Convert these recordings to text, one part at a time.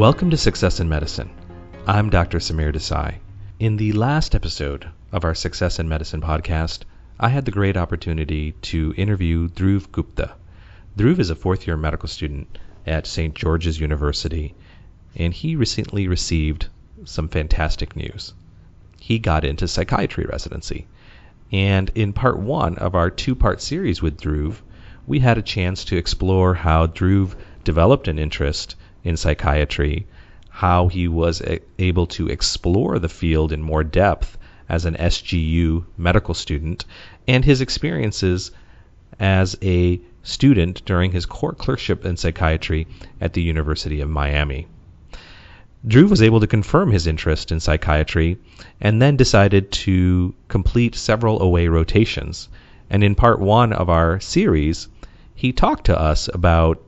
Welcome to Success in Medicine. I'm Dr. Samir Desai. In the last episode of our Success in Medicine podcast, I had the great opportunity to interview Dhruv Gupta. Dhruv is a fourth-year medical student at St. George's University, and he recently received some fantastic news. He got into psychiatry residency. And in part one of our two-part series with Dhruv, we had a chance to explore how Dhruv developed an interest in psychiatry, how he was able to explore the field in more depth as an SGU medical student, and his experiences as a student during his core clerkship in psychiatry at the University of Miami. Dhruv was able to confirm his interest in psychiatry and then decided to complete several OA rotations. And in part one of our series, he talked to us about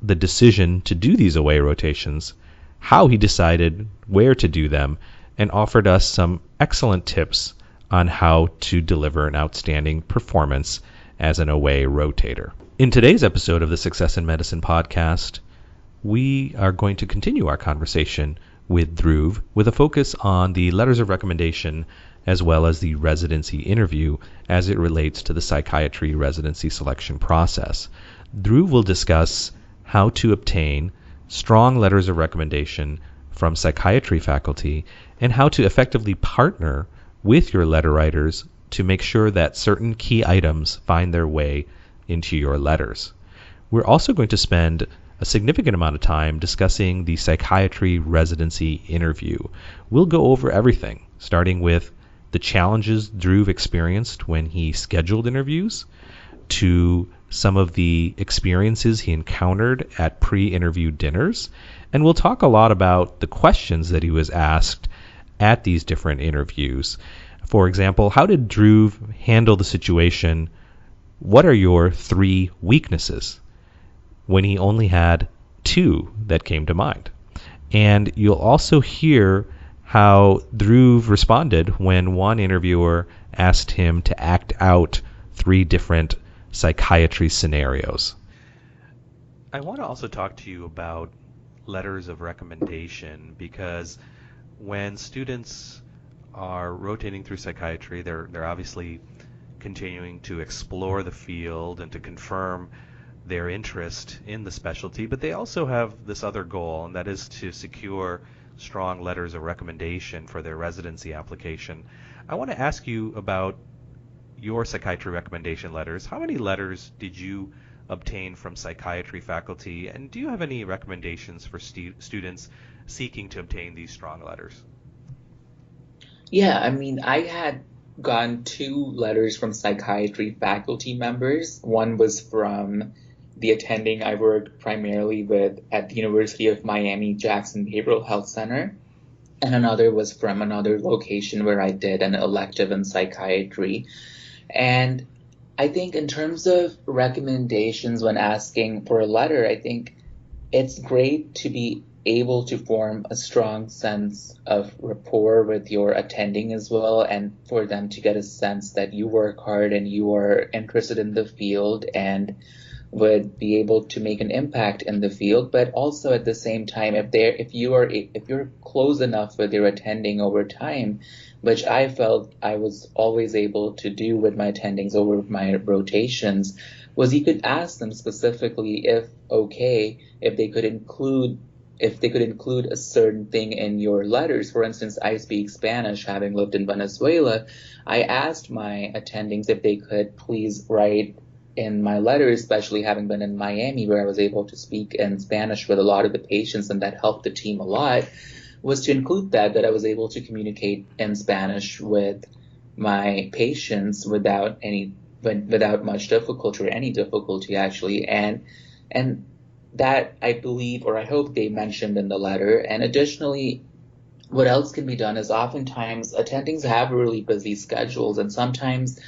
the decision to do these OA rotations, how he decided where to do them, and offered us some excellent tips on how to deliver an outstanding performance as an OA rotator. In today's episode of the Success in Medicine podcast, we are going to continue our conversation with Dhruv with a focus on the letters of recommendation as well as the residency interview as it relates to the psychiatry residency selection process. Dhruv will discuss how to obtain strong letters of recommendation from psychiatry faculty and how to effectively partner with your letter writers to make sure that certain key items find their way into your letters. We're also going to spend a significant amount of time discussing the psychiatry residency interview. We'll go over everything, starting with the challenges Dhruv experienced when he scheduled interviews, to some of the experiences he encountered at pre-interview dinners, and we'll talk a lot about the questions that he was asked at these different interviews. For example, how did Dhruv handle the situation, what are your 3 weaknesses, when he only had 2 that came to mind? And you'll also hear how Dhruv responded when one interviewer asked him to act out 3 different psychiatry scenarios. I want to also talk to you about letters of recommendation, because when students are rotating through psychiatry, they're obviously continuing to explore the field and to confirm their interest in the specialty, but they also have this other goal, and that is to secure strong letters of recommendation for their residency application. I want to ask you about your psychiatry recommendation letters. How many letters did you obtain from psychiatry faculty, and do you have any recommendations for students seeking to obtain these strong letters? Yeah, I had gotten 2 letters from psychiatry faculty members. One was from the attending I worked primarily with at the University of Miami Jackson Behavioral Health Center, and another was from another location where I did an elective in psychiatry. And I think in terms of recommendations when asking for a letter, I think it's great to be able to form a strong sense of rapport with your attending as well, and for them to get a sense that you work hard and you are interested in the field and would be able to make an impact in the field. But also at the same time, if you're close enough with your attending over time, which I felt I was always able to do with my attendings over my rotations, was you could ask them specifically if they could include a certain thing in your letters. For instance, I speak Spanish, having lived in Venezuela. I asked my attendings if they could please write in my letters, especially having been in Miami where I was able to speak in Spanish with a lot of the patients, and that helped the team a lot, was to include that I was able to communicate in Spanish with my patients without much difficulty, or any difficulty actually, and that I believe, or I hope they mentioned in the letter. And additionally, what else can be done is oftentimes attendings have really busy schedules, and sometimes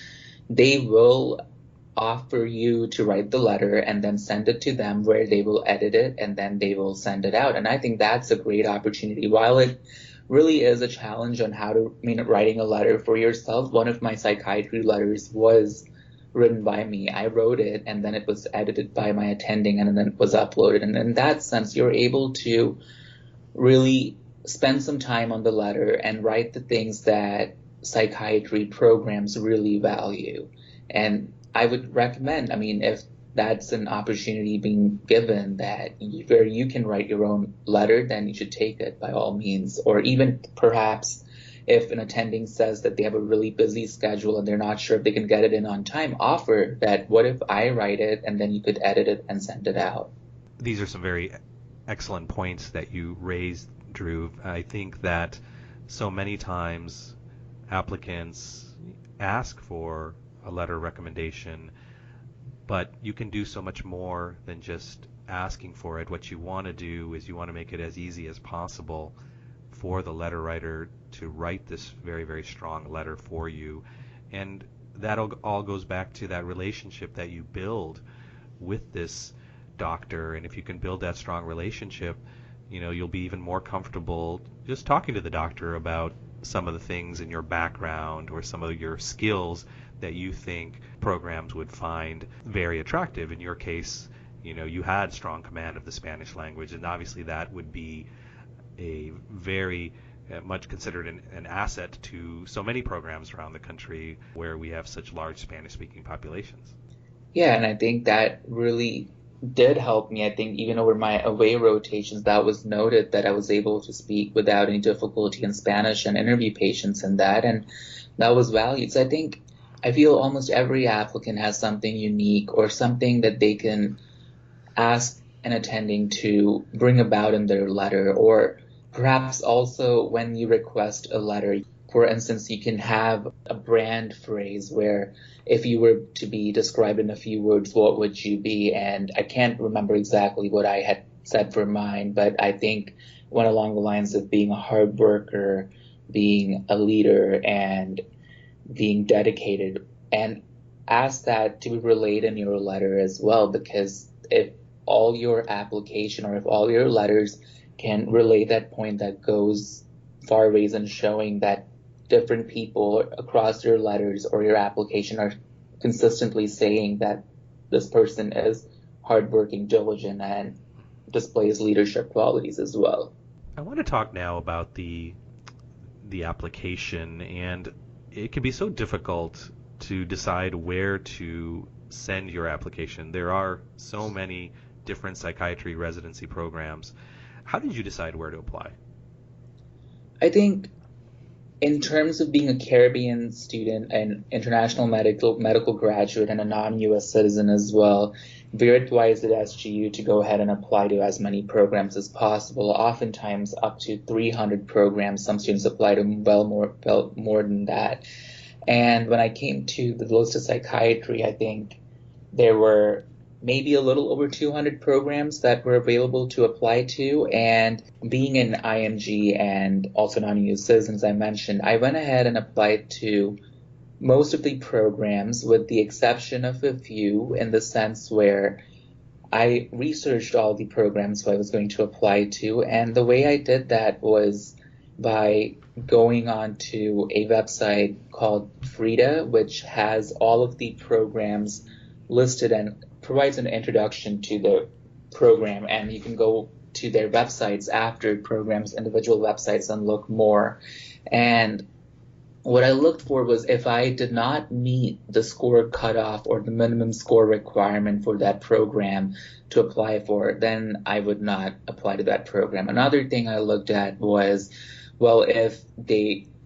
they will offer you to write the letter and then send it to them, where they will edit it and then they will send it out. And I think that's a great opportunity. While it really is a challenge on how to writing a letter for yourself, one of my psychiatry letters was written by me. I wrote it and then it was edited by my attending and then it was uploaded. And in that sense, you're able to really spend some time on the letter and write the things that psychiatry programs really value. And I would recommend, I mean, if that's an opportunity being given where you can write your own letter, then you should take it by all means. Or even perhaps if an attending says that they have a really busy schedule and they're not sure if they can get it in on time, offer that, what if I write it and then you could edit it and send it out? These are some very excellent points that you raised, Dhruv. I think that so many times applicants ask for a letter recommendation, but you can do so much more than just asking for it. What you want to do is you want to make it as easy as possible for the letter writer to write this very, very strong letter for you. And that all goes back to that relationship that you build with this doctor. And if you can build that strong relationship, you'll be even more comfortable just talking to the doctor about some of the things in your background or some of your skills that you think programs would find very attractive. In your case, you had strong command of the Spanish language, and obviously that would be a very much considered an asset to so many programs around the country where we have such large Spanish-speaking populations. Yeah, and I think that really did help me. I think even over my away rotations, that was noted that I was able to speak without any difficulty in Spanish and interview patients in that, and that was valued. So I feel almost every applicant has something unique or something that they can ask an attending to bring about in their letter, or perhaps also when you request a letter, for instance, you can have a brand phrase where if you were to be described in a few words, what would you be? And I can't remember exactly what I had said for mine, but I think went along the lines of being a hard worker, being a leader, and being dedicated. And ask that to be relayed in your letter as well, because if all your application or if all your letters can relay that point, that goes far ways in showing that different people across your letters or your application are consistently saying that this person is hardworking, diligent, and displays leadership qualities as well. I want to talk now about the application, and it can be so difficult to decide where to send your application. There are so many different psychiatry residency programs. How did you decide where to apply? I think in terms of being a Caribbean student, an international medical graduate, and a non-U.S. citizen as well, we're advised at SGU to go ahead and apply to as many programs as possible, oftentimes up to 300 programs. Some students apply to well more than that. And when I came to the list of psychiatry, I think there were maybe a little over 200 programs that were available to apply to. And being an IMG and also non-U.S. citizen, as I mentioned, I went ahead and applied to most of the programs with the exception of a few, in the sense where I researched all the programs I was going to apply to. And the way I did that was by going on to a website called Frida, which has all of the programs listed and provides an introduction to the program, and you can go to their websites after programs, individual websites, and look more. And what I looked for was if I did not meet the score cutoff or the minimum score requirement for that program to apply for, then I would not apply to that program. Another thing I looked at was, well,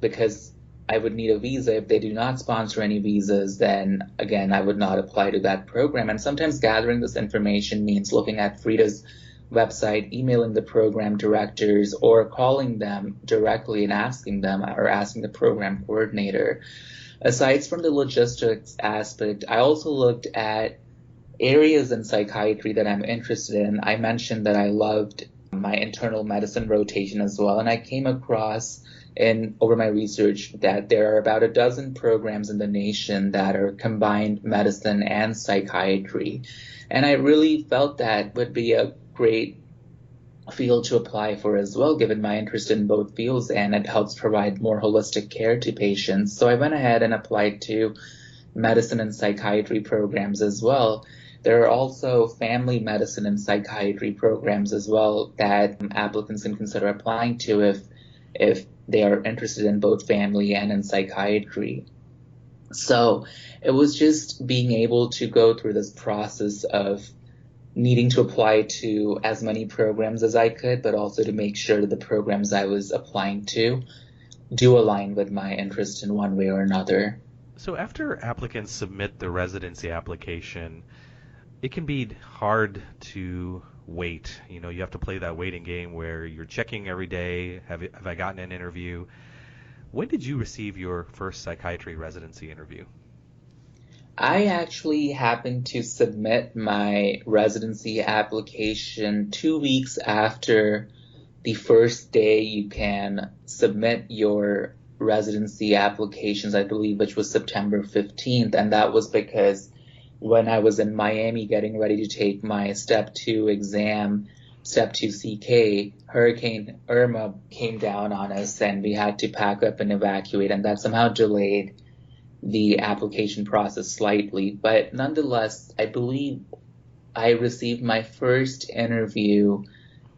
because I would need a visa. If they do not sponsor any visas, then again, I would not apply to that program. And sometimes gathering this information means looking at Frida's website, emailing the program directors, or calling them directly and asking them, or asking the program coordinator. Aside from the logistics aspect, I also looked at areas in psychiatry that I'm interested in. I mentioned that I loved my internal medicine rotation as well, and I came across over my research that there are about a dozen programs in the nation that are combined medicine and psychiatry. And I really felt that would be a great field to apply for as well, given my interest in both fields, and it helps provide more holistic care to patients. So I went ahead and applied to medicine and psychiatry programs as well. There are also family medicine and psychiatry programs as well that applicants can consider applying to if they are interested in both family and in psychiatry. So it was just being able to go through this process of needing to apply to as many programs as I could, but also to make sure that the programs I was applying to do align with my interest in one way or another. So after applicants submit the residency application, it can be hard to wait. You know, you have to play that waiting game where you're checking every day, have I gotten an interview? When did you receive your first psychiatry residency interview? I actually happened to submit my residency application 2 weeks after the first day you can submit your residency applications, I believe, which was September 15th. And that was because when I was in Miami getting ready to take my Step 2 exam, Step 2 CK, Hurricane Irma came down on us and we had to pack up and evacuate, and that somehow delayed the application process slightly. But nonetheless, I believe I received my first interview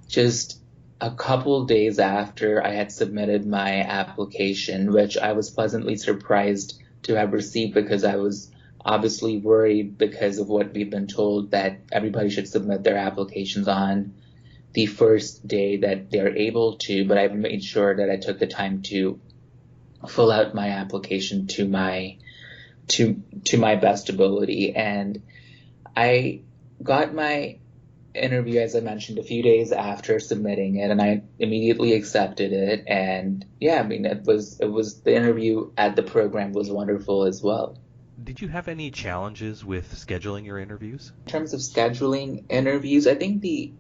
just a couple days after I had submitted my application, which I was pleasantly surprised to have received because I was obviously worried because of what we've been told that everybody should submit their applications on the first day that they're able to. But I made sure that I took the time to fill out my application to my best ability, and I got my interview, as I mentioned, a few days after submitting it, and I immediately accepted it. And yeah, I mean, it was the interview at the program was wonderful as well. Did you have any challenges with scheduling your interviews? In terms of scheduling interviews, I think the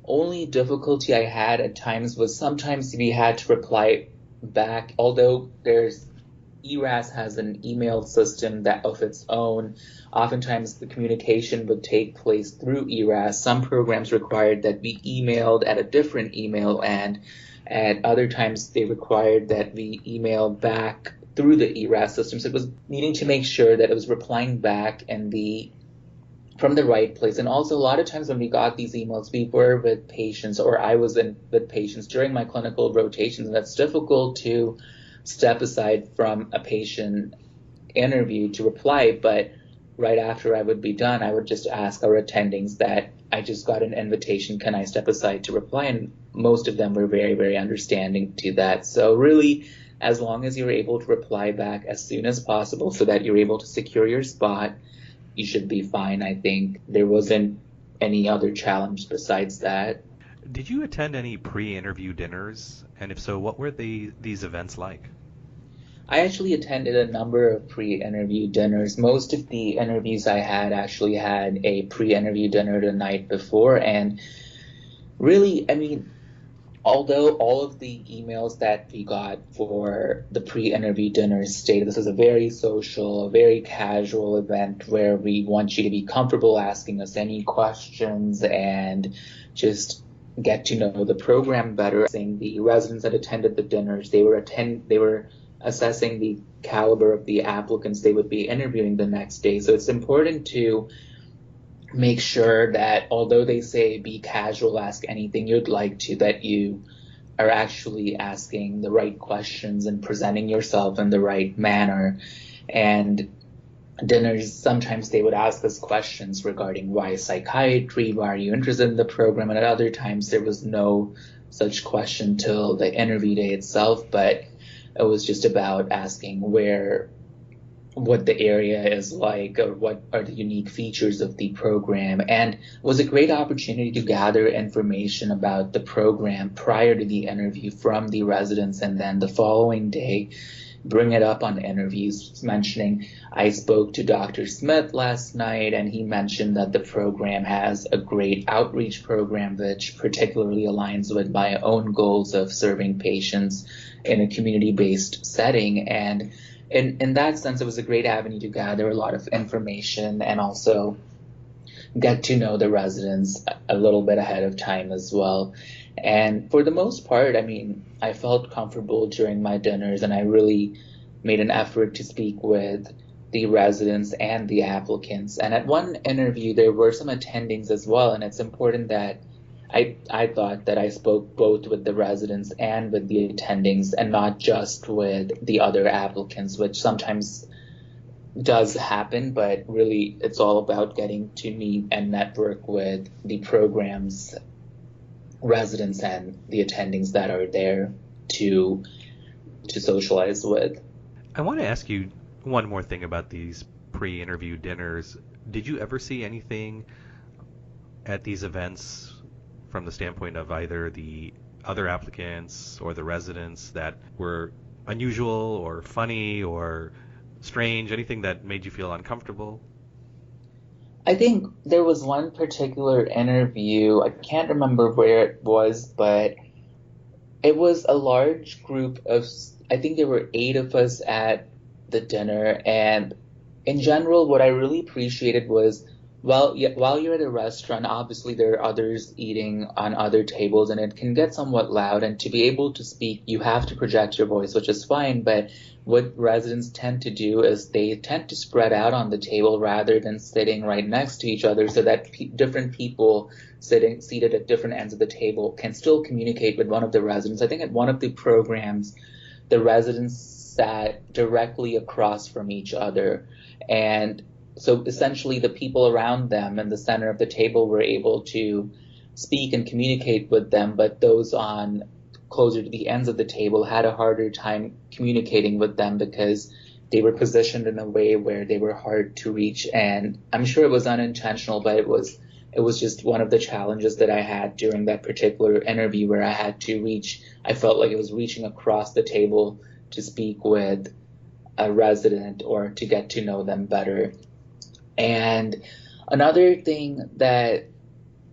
only difficulty I had at times was sometimes we had to reply back, although ERAS has an email system that of its own. Oftentimes the communication would take place through ERAS. Some programs required that we emailed at a different email, and at other times they required that we email back through the ERAS system. So it was needing to make sure that it was replying back from the right place. And also a lot of times when we got these emails, we were with patients, or I was with patients during my clinical rotations, and that's difficult to step aside from a patient interview to reply. But right after I would be done, I would just ask our attendings that I just got an invitation, can I step aside to reply? And most of them were very, very understanding to that. So really, as long as you're able to reply back as soon as possible so that you're able to secure your spot, you should be fine. I think there wasn't any other challenge besides that. Did you attend any pre-interview dinners? And if so, what were these events like? I actually attended a number of pre-interview dinners. Most of the interviews I had actually had a pre-interview dinner the night before. And really, I mean, although all of the emails that we got for the pre-interview dinners stated this is a very social, very casual event where we want you to be comfortable asking us any questions and just get to know the program better. The residents that attended the dinners, they were assessing the caliber of the applicants they would be interviewing the next day. So it's important to make sure that although they say be casual, ask anything you'd like to, that you are actually asking the right questions and presenting yourself in the right manner. And dinners, sometimes they would ask us questions regarding why psychiatry, why are you interested in the program, and at other times there was no such question till the interview day itself, but it was just about asking what the area is like, or what are the unique features of the program. And it was a great opportunity to gather information about the program prior to the interview from the residents, and then the following day bring it up on interviews, mentioning I spoke to Dr. Smith last night and he mentioned that the program has a great outreach program which particularly aligns with my own goals of serving patients in a community-based setting. And in that sense, it was a great avenue to gather a lot of information and also get to know the residents a little bit ahead of time as well. And for the most part, I mean, I felt comfortable during my dinners, and I really made an effort to speak with the residents and the applicants. And at one interview, there were some attendings as well, and it's important that I thought that I spoke both with the residents and with the attendings and not just with the other applicants, which sometimes does happen, but really it's all about getting to meet and network with the program's residents and the attendings that are there to socialize with. I want to ask you one more thing about these pre-interview dinners. Did you ever see anything at these events from the standpoint of either the other applicants or the residents that were unusual or funny or strange, anything that made you feel uncomfortable? I think there was one particular interview, I can't remember where it was, but it was a large group of, I think there were 8 of us at the dinner, and in general, what I really appreciated was, well, yeah, while you're at a restaurant, obviously there are others eating on other tables, and it can get somewhat loud, and to be able to speak, you have to project your voice, which is fine, but what residents tend to do is they tend to spread out on the table rather than sitting right next to each other so that different people seated at different ends of the table can still communicate with one of the residents. I think at one of the programs, the residents sat directly across from each other. And so essentially the people around them in the center of the table were able to speak and communicate with them, but those on closer to the ends of the table had a harder time communicating with them because they were positioned in a way where they were hard to reach. And I'm sure it was unintentional, but it was just one of the challenges that I had during that particular interview where I had to I felt like it was reaching across the table to speak with a resident or to get to know them better. And another thing that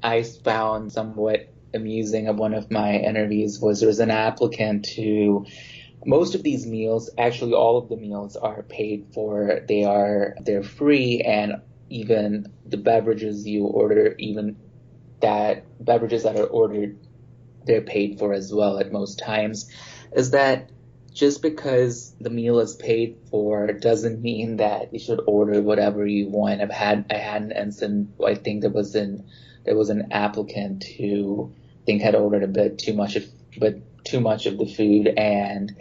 I found somewhat amusing of one of my interviews was there was an applicant who, most of these meals, actually all of the meals are paid for. They're free, and even the beverages you order, even that beverages that are ordered, they're paid for as well at most times. Is that just because the meal is paid for doesn't mean that you should order whatever you want. I had an instance, I think there was an applicant who I think had ordered a bit too much of the food, and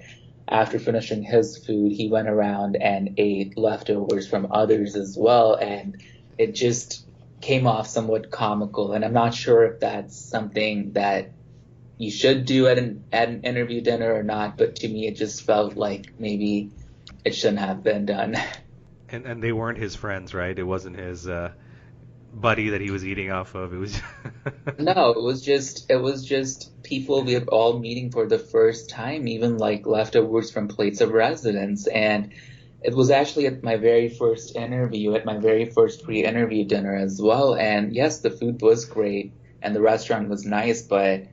after finishing his food, he went around and ate leftovers from others as well, and it just came off somewhat comical. And I'm not sure if that's something that you should do at an interview dinner or not, but to me it just felt like maybe it shouldn't have been done. And they weren't his friends, right? It wasn't his buddy that he was eating off of. It was No, it was just people we were all meeting for the first time, even like leftovers from plates of residents. And it was actually at my very first interview, at my very first pre-interview dinner as well. And yes, the food was great and the restaurant was nice, but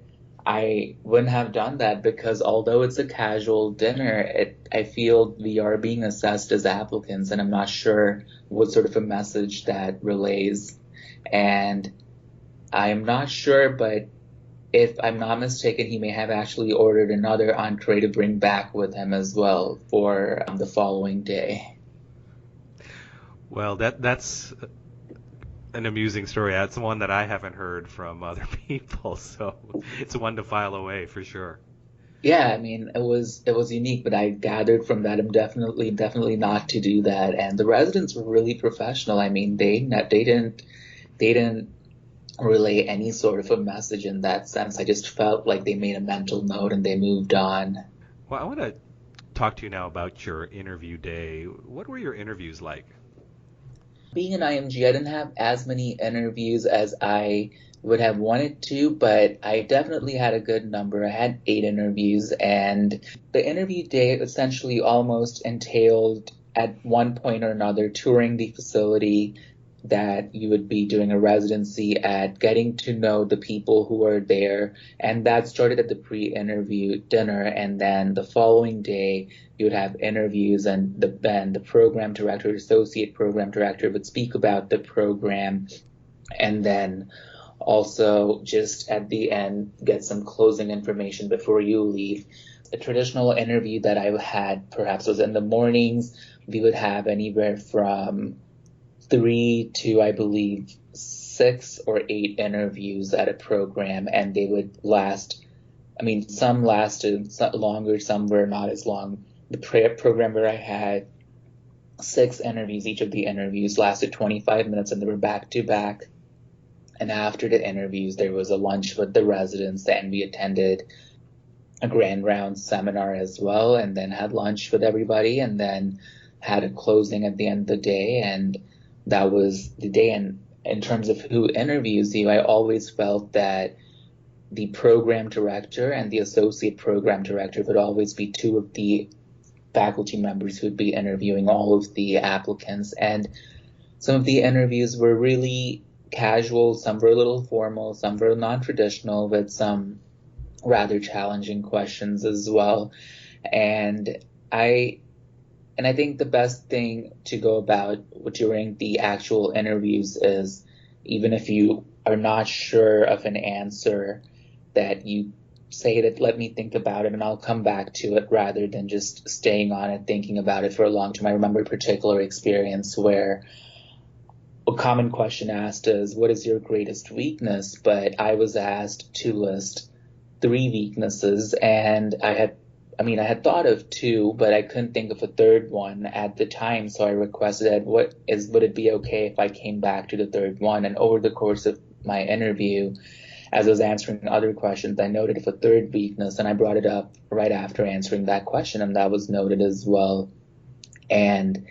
I wouldn't have done that because although it's a casual dinner, I feel we are being assessed as applicants, and I'm not sure what sort of a message that relays. And I'm not sure, but if I'm not mistaken, he may have actually ordered another entree to bring back with him as well for the following day. Well, that's an amusing story. That's one that I haven't heard from other people, so it's one to file away for sure. Yeah, I mean, it was unique, but I gathered from that I'm definitely not to do that. And the residents were really professional. I mean, they didn't relay any sort of a message in that sense. I just felt like they made a mental note and they moved on. Well, I want to talk to you now about your interview day. What were your interviews like? Being an IMG, I didn't have as many interviews as I would have wanted to, but I definitely had a good number. I had 8 interviews, and the interview day essentially almost entailed at one point or another touring the facility that you would be doing a residency at, getting to know the people who are there, and that started at the pre-interview dinner, and then the following day you would have interviews, and the program director, associate program director would speak about the program, and then also just at the end get some closing information before you leave. a traditional interview that I had perhaps was in the mornings. We would have anywhere from 3 to, I believe, 6 or 8 interviews at a program, and they would last. I mean, some lasted longer, some were not as long. The program where I had 6 interviews, each of the interviews lasted 25 minutes, and they were back to back. And after the interviews, there was a lunch with the residents, and we attended a grand round seminar as well, and then had lunch with everybody, and then had a closing at the end of the day, and that was the day. And in terms of who interviews you, I always felt that the program director and the associate program director would always be 2 of the faculty members who would be interviewing all of the applicants. And some of the interviews were really casual, some were a little formal, some were non-traditional, with some rather challenging questions as well. And I think the best thing to go about during the actual interviews is, even if you are not sure of an answer, that you say that, let me think about it and I'll come back to it, rather than just staying on it, thinking about it for a long time. I remember a particular experience where a common question asked is, what is your greatest weakness? But I was asked to list 3 weaknesses, and I had thought of 2, but I couldn't think of a third one at the time. So I requested, would it be okay if I came back to the third one? And over the course of my interview, as I was answering other questions, I noted of a third weakness, and I brought it up right after answering that question, and that was noted as well. And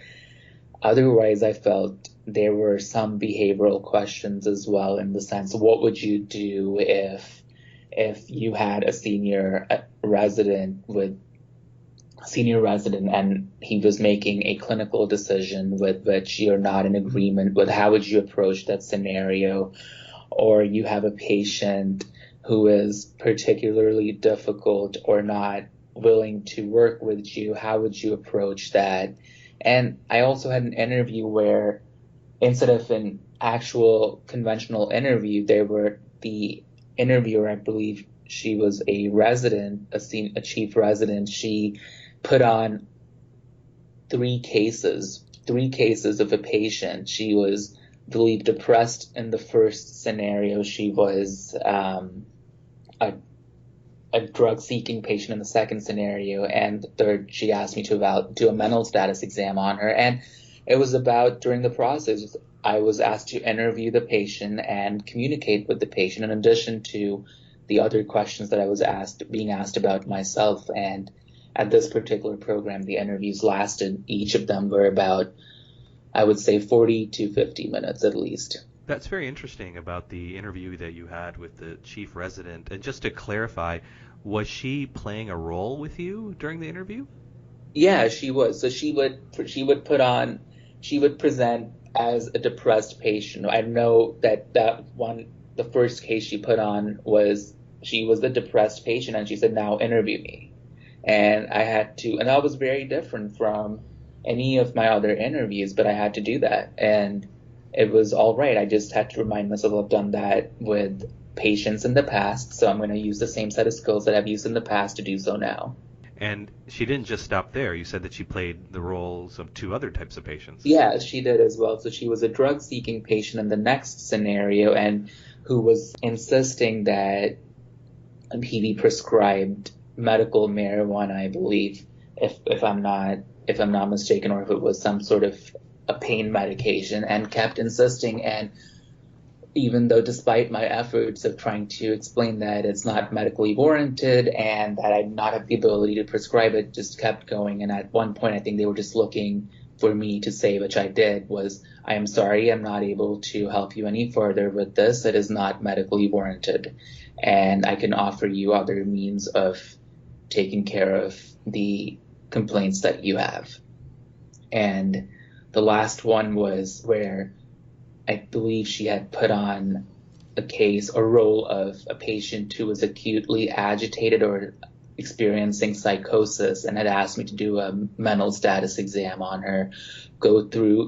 otherwise, I felt there were some behavioral questions as well, in the sense, what would you do if you had a senior resident and he was making a clinical decision with which you're not in agreement with? How would you approach that scenario? Or you have a patient who is particularly difficult or not willing to work with you, how would you approach that? And I also had an interview where, instead of an actual conventional interview, the interviewer, I believe she was a resident, a chief resident, she put on 3 cases of a patient. She was, I believe, depressed in the first scenario. She was a drug-seeking patient in the second scenario, and the third, she asked me to do a mental status exam on her. And it was about, during the process, I was asked to interview the patient and communicate with the patient, in addition to the other questions that I was being asked about myself. And at this particular program, the interviews lasted, each of them were about, I would say, 40 to 50 minutes at least. That's very interesting about the interview that you had with the chief resident. And just to clarify, was she playing a role with you during the interview? Yeah, she was. So she would present as a depressed patient. I know that the first case she put on was, she was the depressed patient, and she said, now interview me. And I had to, and that was very different from any of my other interviews, but I had to do that. And it was all right. I just had to remind myself I've done that with patients in the past, so I'm going to use the same set of skills that I've used in the past to do so now. And she didn't just stop there. You said that she played the roles of 2 other types of patients. Yeah, she did as well. So she was a drug-seeking patient in the next scenario, and who was insisting that he be prescribed medical marijuana, I believe, if I'm not mistaken, or if it was some sort of a pain medication, and kept insisting. And even though, despite my efforts of trying to explain that it's not medically warranted and that I do not have the ability to prescribe it, just kept going. And at one point, I think they were just looking for me to say, which I did, was, I am sorry, I'm not able to help you any further with this. It is not medically warranted, and I can offer you other means of taking care of the complaints that you have. And the last one was where I believe she had put on a case or role of a patient who was acutely agitated or experiencing psychosis, and had asked me to do a mental status exam on her,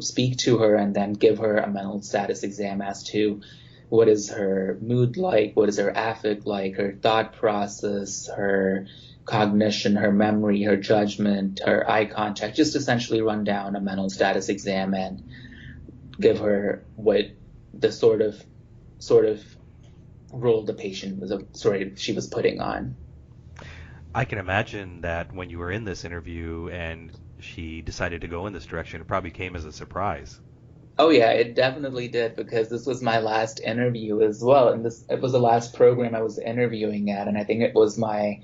speak to her, and then give her a mental status exam as to what is her mood like, what is her affect like, her thought process, her cognition, her memory, her judgment, her eye contact, just essentially run down a mental status exam and give her what the sort of role the patient was she was putting on. I can imagine that when you were in this interview and she decided to go in this direction, it probably came as a surprise. Oh yeah, it definitely did, because this was my last interview as well, and it was the last program I was interviewing at, and I think it was my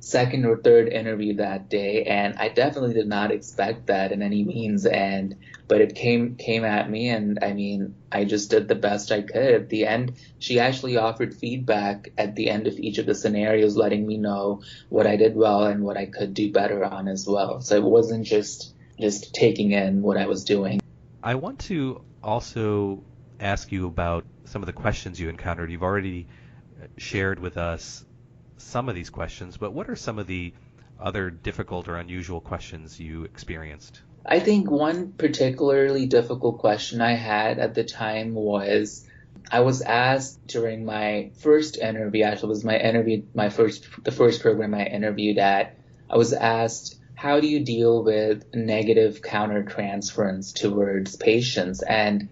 second or third interview that day, and I definitely did not expect that in any means, but it came at me, and I mean, I just did the best I could. At the end, she actually offered feedback at the end of each of the scenarios, letting me know what I did well and what I could do better on as well. So it wasn't just taking in what I was doing. I want to also ask you about some of the questions you encountered. You've already shared with us some of these questions, but what are some of the other difficult or unusual questions you experienced? I think one particularly difficult question I had at the time was, I was asked during my first interview, actually it was the first program I interviewed at, I was asked, how do you deal with negative countertransference towards patients? And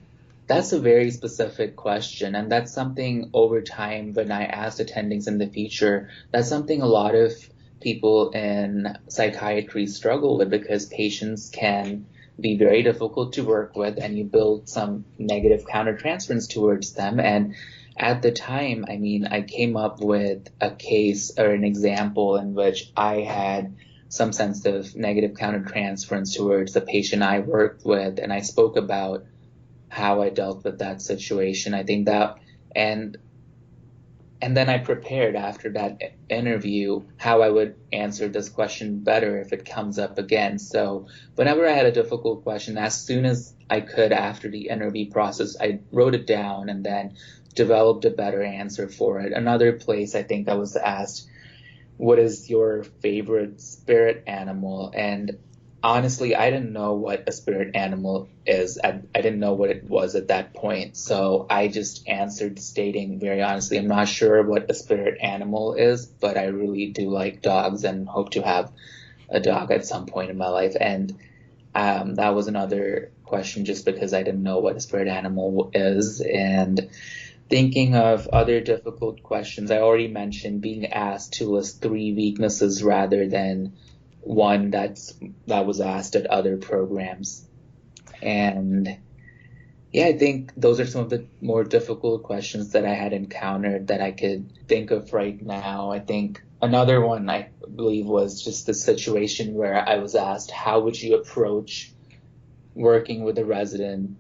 that's a very specific question, and that's something over time when I asked attendings in the future, that's something a lot of people in psychiatry struggle with, because patients can be very difficult to work with and you build some negative countertransference towards them. And at the time, I mean, I came up with a case or an example in which I had some sense of negative countertransference towards the patient I worked with, and I spoke about how I dealt with that situation. I think that, and then I prepared after that interview how I would answer this question better if it comes up again. So whenever I had a difficult question, as soon as I could after the interview process, I wrote it down and then developed a better answer for it. Another place I think I was asked, what is your favorite spirit animal? And honestly, I didn't know what a spirit animal is. I didn't know what it was at that point. So I just answered stating very honestly, I'm not sure what a spirit animal is, but I really do like dogs and hope to have a dog at some point in my life. And that was another question just because I didn't know what a spirit animal is. And thinking of other difficult questions, I already mentioned being asked to list 3 weaknesses rather than one that was asked at other programs. And yeah, I think those are some of the more difficult questions that I had encountered that I could think of right now. I think another one I believe was just the situation where I was asked, how would you approach working with a resident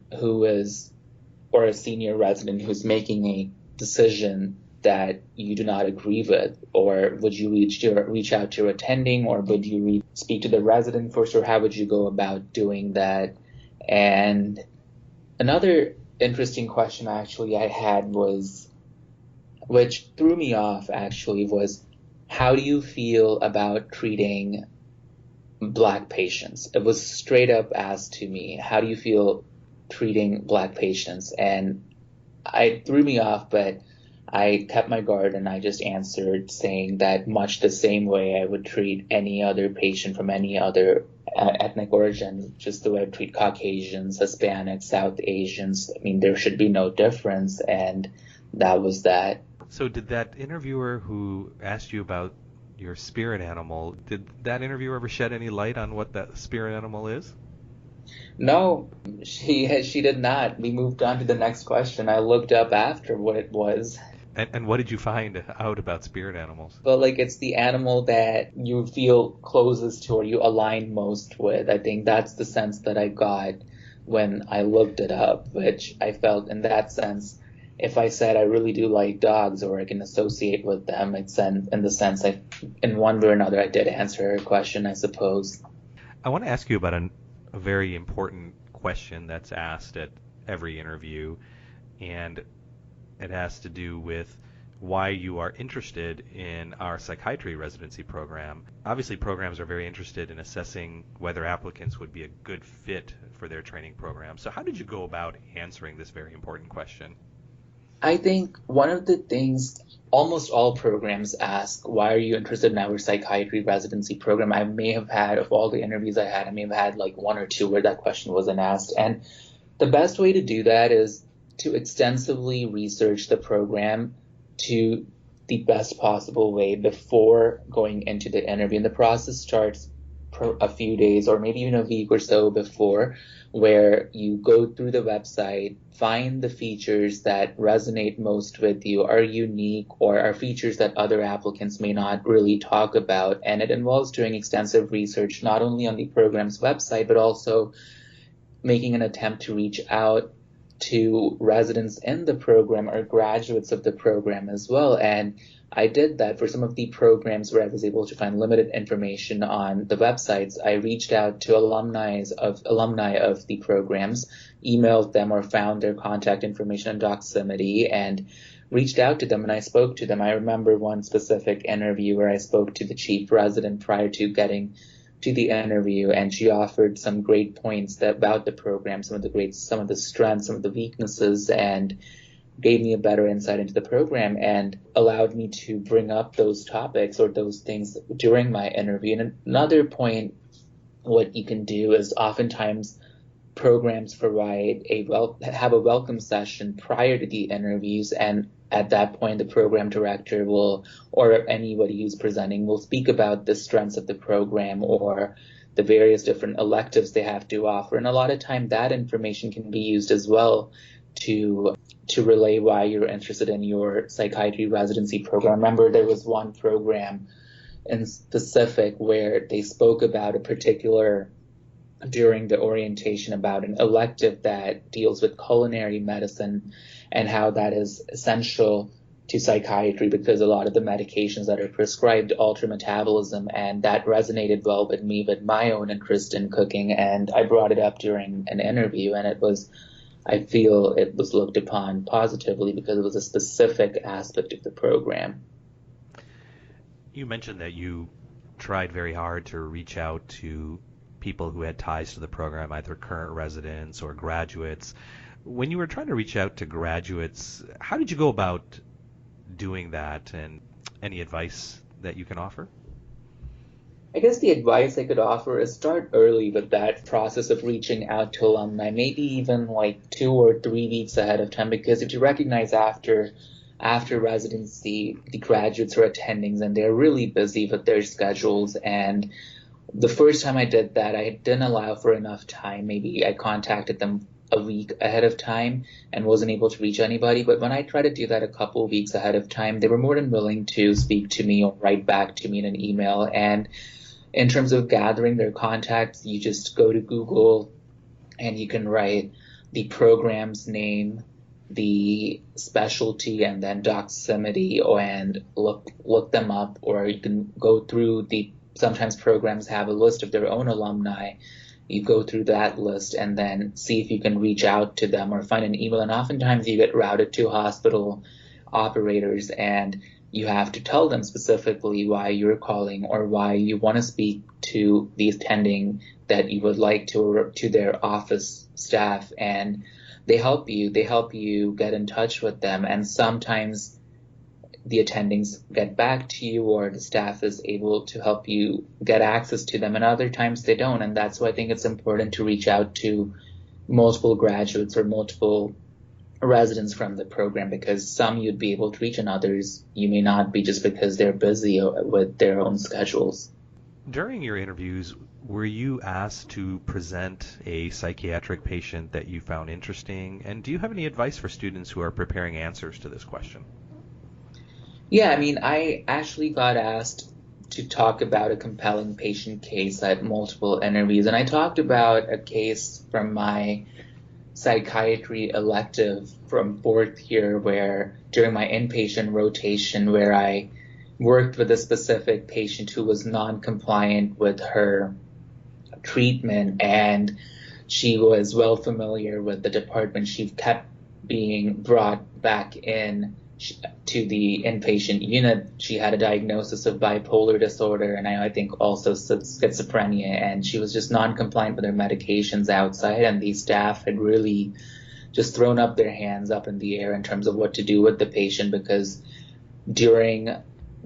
or a senior resident who's making a decision that you do not agree with? Or would you reach out to your attending, or would you speak to the resident first, or how would you go about doing that? And another interesting question actually I had was, which threw me off actually, was, how do you feel about treating Black patients? It was straight up asked to me, how do you feel treating Black patients? And it threw me off, but I kept my guard and I just answered saying that much the same way I would treat any other patient from any other ethnic origin, just the way I treat Caucasians, Hispanics, South Asians. I mean, there should be no difference, and that was that. So did that interviewer who asked you about your spirit animal, did that interviewer ever shed any light on what that spirit animal is? No, she did not. We moved on to the next question. I looked up after what it was. And what did you find out about spirit animals? But it's the animal that you feel closest to or you align most with. I think that's the sense that I got when I looked it up, which I felt in that sense, if I said I really do like dogs or I can associate with them, it's in the sense in one way or another, I did answer her question, I suppose. I want to ask you about a very important question that's asked at every interview, and it has to do with why you are interested in our psychiatry residency program. Obviously, programs are very interested in assessing whether applicants would be a good fit for their training program. So how did you go about answering this very important question? I think one of the things almost all programs ask, why are you interested in our psychiatry residency program? I may have had, of all the interviews I had, I may have had like one or two where that question wasn't asked. And the best way to do that is to extensively research the program to the best possible way before going into the interview. And the process starts a few days or maybe even a week or so before, where you go through the website, find the features that resonate most with you, are unique, or are features that other applicants may not really talk about. And it involves doing extensive research, not only on the program's website, but also making an attempt to reach out to residents in the program or graduates of the program as well. And I did that for some of the programs where I was able to find limited information on the websites. I reached out to alumni of the programs, emailed them or found their contact information on Doximity and reached out to them and I spoke to them. I remember one specific interview where I spoke to the chief resident prior to getting to the interview, and she offered some great points about the program, some of the strengths, some of the weaknesses, and gave me a better insight into the program and allowed me to bring up those topics or those things during my interview. And another point, what you can do is oftentimes programs have a welcome session prior to the interviews, and at that point the program director will, or anybody who's presenting, will speak about the strengths of the program or the various different electives they have to offer. And a lot of time that information can be used as well to relay why you're interested in your psychiatry residency program. I remember there was one program in specific where they spoke about a particular, during the orientation, about an elective that deals with culinary medicine and how that is essential to psychiatry because a lot of the medications that are prescribed alter metabolism, and that resonated well with me, with my own interest in cooking, and I brought it up during an interview, and I feel it was looked upon positively because it was a specific aspect of the program. You mentioned that you tried very hard to reach out to people who had ties to the program, either current residents or graduates. When you were trying to reach out to graduates, how did you go about doing that, and any advice that you can offer? I guess the advice I could offer is start early with that process of reaching out to alumni, maybe even like 2 or 3 weeks ahead of time, because if you recognize after residency, the graduates are attending and they're really busy with their schedules. And the first time I did that, I didn't allow for enough time. Maybe I contacted them a week ahead of time and wasn't able to reach anybody. But when I tried to do that a couple of weeks ahead of time, they were more than willing to speak to me or write back to me in an email. And in terms of gathering their contacts, you just go to Google and you can write the program's name, the specialty, and then Doximity, and look them up. Or you can go through sometimes programs have a list of their own alumni. You go through that list and then see if you can reach out to them or find an email. And oftentimes you get routed to hospital operators, and you have to tell them specifically why you're calling or why you want to speak to the attending that you would like to their office staff, and they help you get in touch with them. And sometimes the attendings get back to you, or the staff is able to help you get access to them, and other times they don't. And that's why I think it's important to reach out to multiple graduates or multiple residents from the program, because some you'd be able to reach and others you may not be, just because they're busy with their own schedules. During your interviews, were you asked to present a psychiatric patient that you found interesting? And do you have any advice for students who are preparing answers to this question? Yeah, I mean, I actually got asked to talk about a compelling patient case at multiple interviews, and I talked about a case from my psychiatry elective from fourth year, where during my inpatient rotation, where I worked with a specific patient who was non-compliant with her treatment, and she was well familiar with the department. She kept being brought back in to the inpatient unit. She had a diagnosis of bipolar disorder, and I think also schizophrenia, and she was just non-compliant with her medications outside, and the staff had really just thrown up their hands up in the air in terms of what to do with the patient, because during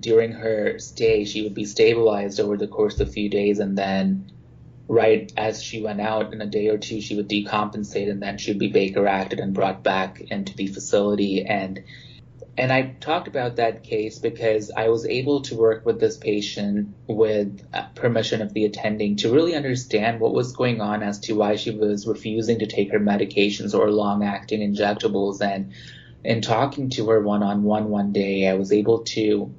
her stay, she would be stabilized over the course of a few days, and then right as she went out in a day or two, she would decompensate, and then she'd be Baker acted and brought back into the facility. And I talked about that case because I was able to work with this patient with permission of the attending to really understand what was going on as to why she was refusing to take her medications or long-acting injectables. And in talking to her one-on-one one day, I was able to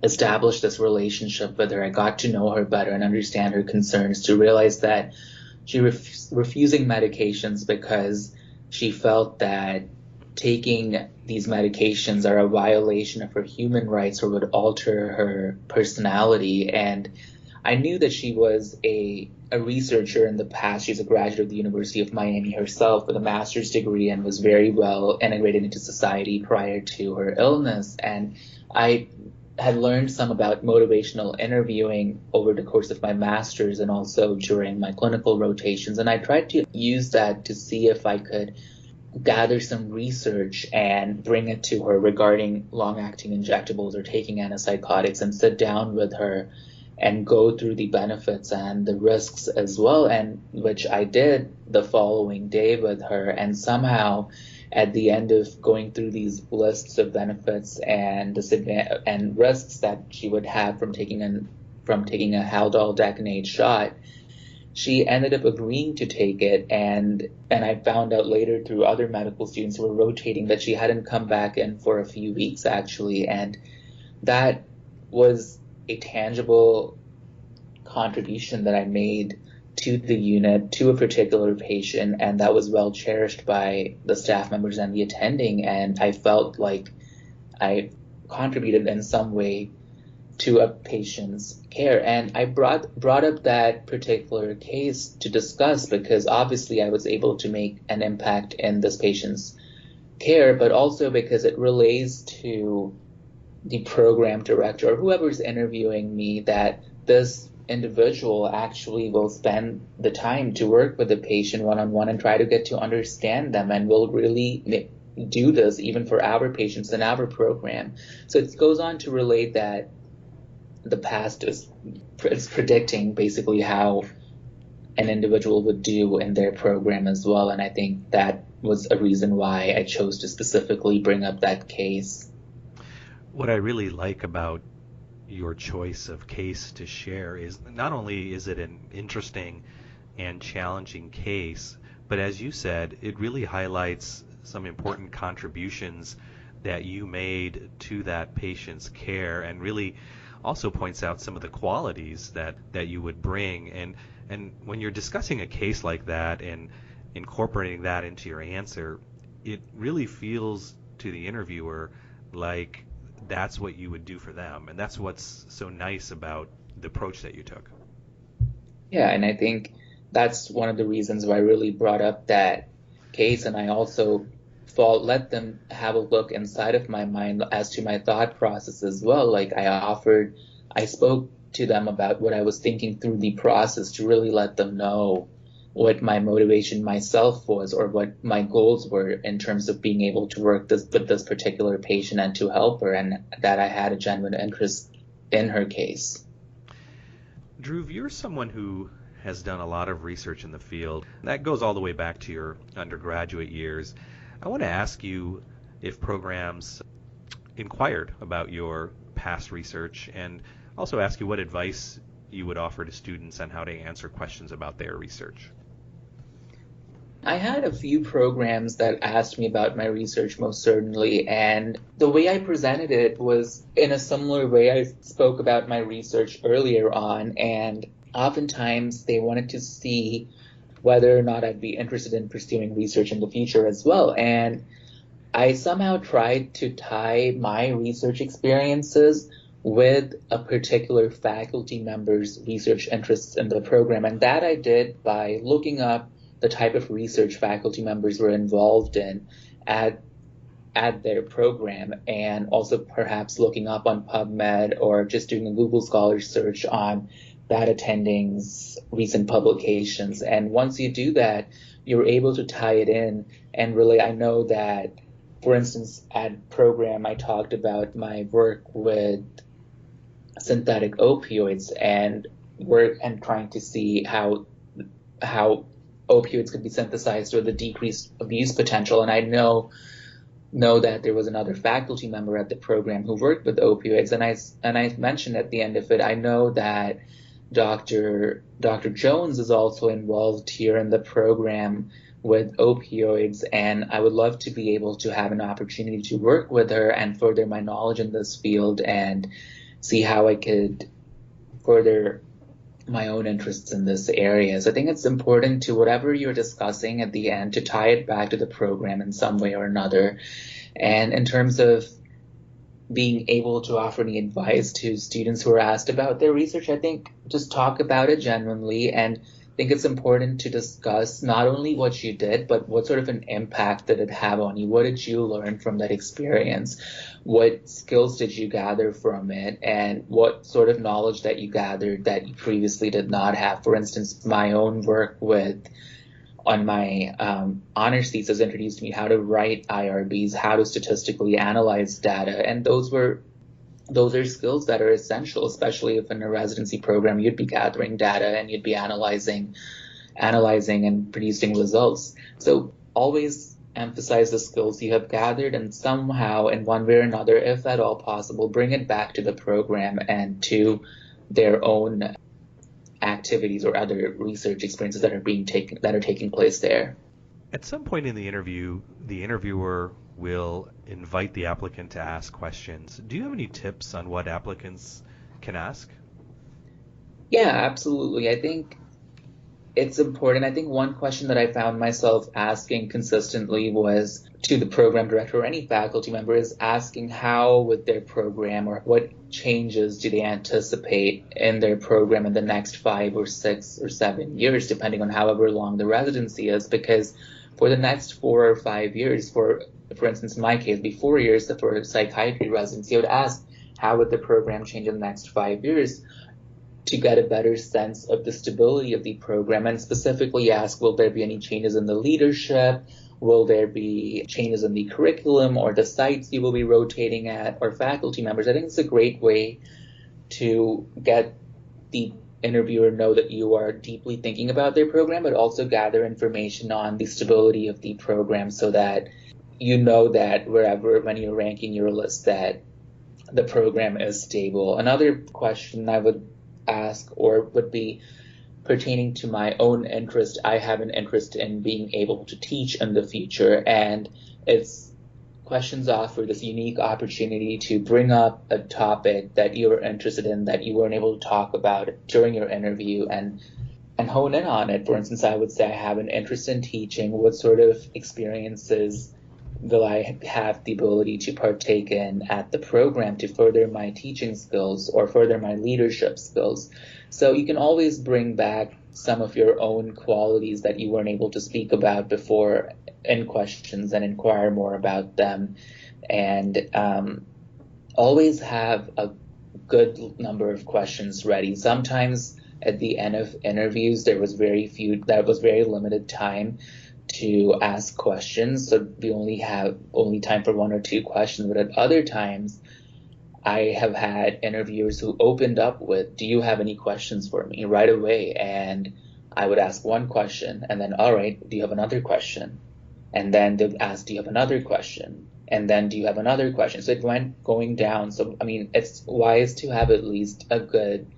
establish this relationship with her. I got to know her better and understand her concerns, to realize that she refusing medications because she felt that taking these medications are a violation of her human rights or would alter her personality. And I knew that she was a researcher in the past. She's a graduate of the University of Miami herself with a master's degree and was very well integrated into society prior to her illness. And I had learned some about motivational interviewing over the course of my master's and also during my clinical rotations. And I tried to use that to see if I could gather some research and bring it to her regarding long-acting injectables or taking antipsychotics, and sit down with her and go through the benefits and the risks as well, and which I did the following day with her. And somehow at the end of going through these lists of benefits and risks that she would have from taking a Haldol decanoate shot, she ended up agreeing to take it, and I found out later through other medical students who were rotating that she hadn't come back in for a few weeks actually, and that was a tangible contribution that I made to the unit, to a particular patient, and that was well cherished by the staff members and the attending, and I felt like I contributed in some way to a patient's care. And I brought up that particular case to discuss because obviously I was able to make an impact in this patient's care, but also because it relates to the program director or whoever's interviewing me that this individual actually will spend the time to work with the patient one-on-one and try to get to understand them, and will really do this even for our patients in our program. So it goes on to relate that the past is predicting basically how an individual would do in their program as well. And I think that was a reason why I chose to specifically bring up that case. What I really like about your choice of case to share is not only is it an interesting and challenging case, but as you said, it really highlights some important contributions that you made to that patient's care, and really also points out some of the qualities that you would bring. And when you're discussing a case like that and incorporating that into your answer, it really feels to the interviewer like that's what you would do for them. And that's what's so nice about the approach that you took. Yeah, and I think that's one of the reasons why I really brought up that case. And I also let them have a look inside of my mind as to my thought process as well. Like I spoke to them about what I was thinking through the process to really let them know what my motivation myself was, or what my goals were in terms of being able to work with this particular patient and to help her, and that I had a genuine interest in her case. Dhruv, you're someone who has done a lot of research in the field. That goes all the way back to your undergraduate years. I want to ask you if programs inquired about your past research, and also ask you what advice you would offer to students on how to answer questions about their research. I had a few programs that asked me about my research, most certainly, and the way I presented it was in a similar way I spoke about my research earlier on, and oftentimes they wanted to see whether or not I'd be interested in pursuing research in the future as well. And I somehow tried to tie my research experiences with a particular faculty member's research interests in the program. And that I did by looking up the type of research faculty members were involved in at their program, and also perhaps looking up on PubMed or just doing a Google Scholar search on that attending's recent publications. And once you do that, you're able to tie it in and really, I know that, for instance, at program, I talked about my work with synthetic opioids and trying to see how opioids could be synthesized or the decreased abuse potential. And I know that there was another faculty member at the program who worked with opioids, and I mentioned at the end of it, I know that Dr. Jones is also involved here in the program with opioids, and I would love to be able to have an opportunity to work with her and further my knowledge in this field and see how I could further my own interests in this area. So I think it's important to whatever you're discussing at the end to tie it back to the program in some way or another. And in terms of being able to offer any advice to students who are asked about their research, I think just talk about it genuinely, and I think it's important to discuss not only what you did, but what sort of an impact did it have on you? What did you learn from that experience? What skills did you gather from it? And what sort of knowledge that you gathered that you previously did not have? For instance, my own work on my honors thesis introduced me how to write IRBs, how to statistically analyze data, and those are skills that are essential, especially if in a residency program you'd be gathering data and you'd be analyzing and producing results. So always emphasize the skills you have gathered and somehow, in one way or another, if at all possible, bring it back to the program and to their own activities or other research experiences that are taking place there. At some point in the interview, the interviewer will invite the applicant to ask questions. Do you have any tips on what applicants can ask? Yeah, absolutely. I think it's important. I think one question that I found myself asking consistently was to the program director or any faculty member is asking how with their program or what changes do they anticipate in their program in the next 5 or 6 or 7 years, depending on however long the residency is. Because for the next 4 or 5 years, for instance, in my case, it'd be 4 years for psychiatry residency, I would ask how would the program change in the next 5 years to get a better sense of the stability of the program, and specifically ask, will there be any changes in the leadership? Will there be changes in the curriculum or the sites you will be rotating at, or faculty members? I think it's a great way to get the interviewer know that you are deeply thinking about their program, but also gather information on the stability of the program so that you know that when you're ranking your list, that the program is stable. Another question I would ask or would be pertaining to my own interest. I have an interest in being able to teach in the future, and it's questions offer this unique opportunity to bring up a topic that you are interested in that you weren't able to talk about during your interview and hone in on it. For instance, I would say I have an interest in teaching. What sort of experiences will I have the ability to partake in at the program to further my teaching skills or further my leadership skills? So you can always bring back some of your own qualities that you weren't able to speak about before in questions and inquire more about them. And always have a good number of questions ready. Sometimes at the end of interviews, there was very limited time to ask questions, so we only time for 1 or 2 questions. But at other times, I have had interviewers who opened up with, do you have any questions for me, right away? And I would ask one question, and then, all right, do you have another question? And then they'd ask, do you have another question? And then, do you have another question? So it went going down. So, I mean, it's wise to have at least a good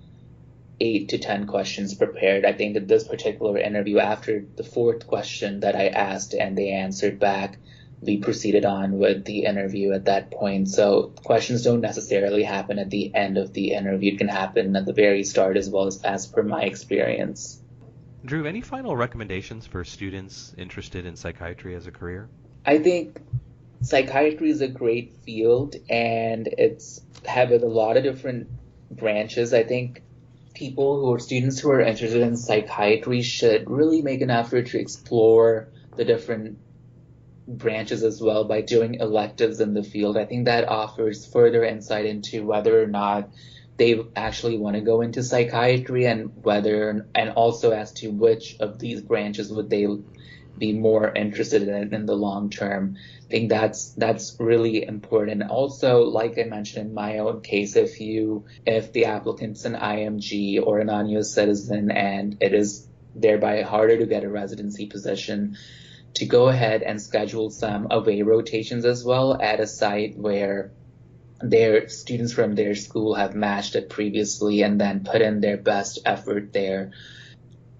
8 to 10 questions prepared. I think that this particular interview, after the 4th question that I asked and they answered back, we proceeded on with the interview at that point. So questions don't necessarily happen at the end of the interview. It can happen at the very start as well as per my experience. Dhruv, any final recommendations for students interested in psychiatry as a career? I think psychiatry is a great field and it's had a lot of different branches. I think students who are interested in psychiatry should really make an effort to explore the different branches as well by doing electives in the field. I think that offers further insight into whether or not they actually want to go into psychiatry, and also as to which of these branches would they be more interested in the long term. I think that's really important. Also, like I mentioned in my own case, if the applicant's an IMG or a non-US citizen, and it is thereby harder to get a residency position, to go ahead and schedule some away rotations as well at a site where their students from their school have matched it previously, and then put in their best effort there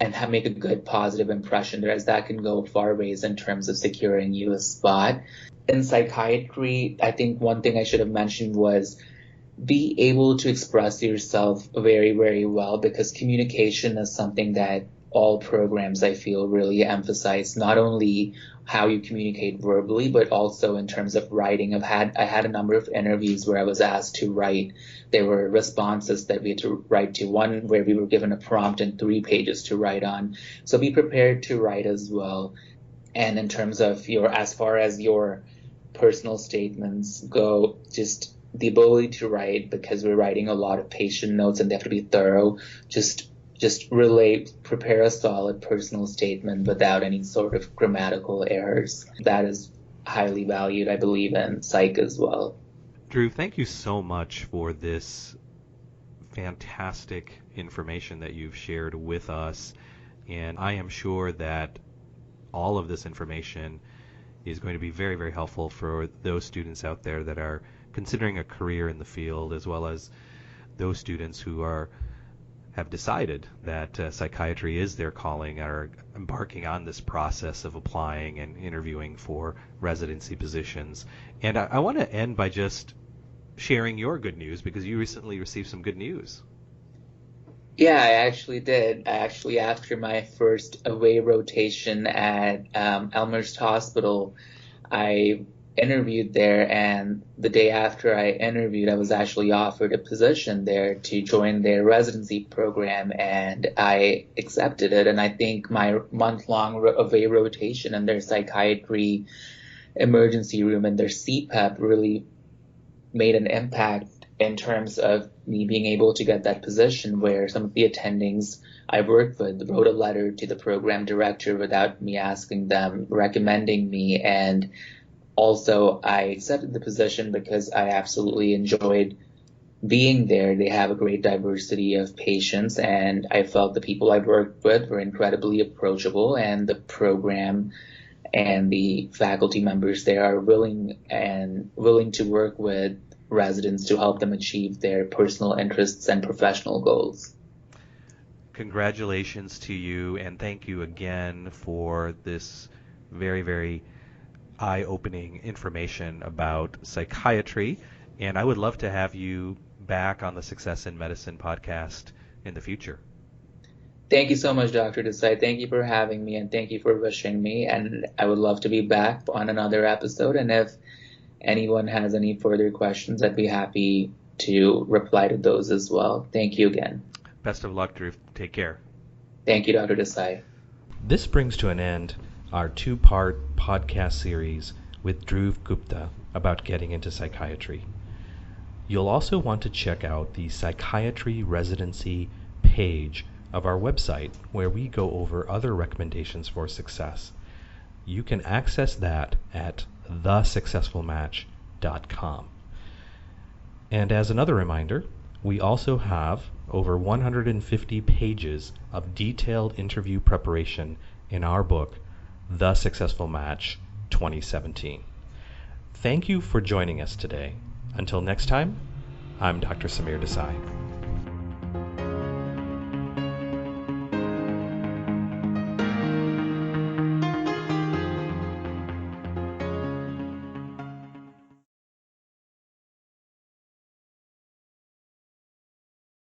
and make a good positive impression there, as that can go far ways in terms of securing you a spot. In psychiatry, I think one thing I should have mentioned was be able to express yourself very, very well, because communication is something that all programs, I feel, really emphasize, not only how you communicate verbally, but also in terms of writing. I had a number of interviews where I was asked to write. There were responses that we had to write to, one where we were given a prompt and 3 pages to write on. So be prepared to write as well. And in terms of as far as your personal statements go, just the ability to write, because we're writing a lot of patient notes and they have to be thorough. Just prepare a solid personal statement without any sort of grammatical errors. That is highly valued, I believe, in psych as well. Dhruv, thank you so much for this fantastic information that you've shared with us. And I am sure that all of this information is going to be very, very helpful for those students out there that are considering a career in the field, as well as those students who have decided that psychiatry is their calling, are embarking on this process of applying and interviewing for residency positions. And I want to end by just sharing your good news, because you recently received some good news. Yeah, I actually did. After my first away rotation at Elmhurst Hospital, I interviewed there, and the day after I interviewed, I was actually offered a position there to join their residency program, and I accepted it. And I think my month-long away rotation in their psychiatry emergency room and their CPAP really made an impact in terms of me being able to get that position, where some of the attendings I worked with wrote a letter to the program director without me asking them, recommending me. And also, I accepted the position because I absolutely enjoyed being there. They have a great diversity of patients, and I felt the people I worked with were incredibly approachable, and the program and the faculty members there are willing to work with residents to help them achieve their personal interests and professional goals. Congratulations to you, and thank you again for this very, very eye-opening information about psychiatry. And I would love to have you back on the Success in Medicine podcast in the future. Thank you so much, Dr. Desai. Thank you for having me, and thank you for wishing me. And I would love to be back on another episode. And if anyone has any further questions, I'd be happy to reply to those as well. Thank you again. Best of luck, Dhruv. Take care. Thank you, Dr. Desai. This brings to an end our 2-part podcast series with Dhruv Gupta about getting into psychiatry. You'll also want to check out the psychiatry residency page of our website, where we go over other recommendations for success. You can access that at thesuccessfulmatch.com. And as another reminder, we also have over 150 pages of detailed interview preparation in our book, The Successful Match 2017. Thank you for joining us today. Until next time, I'm Dr. Samir Desai.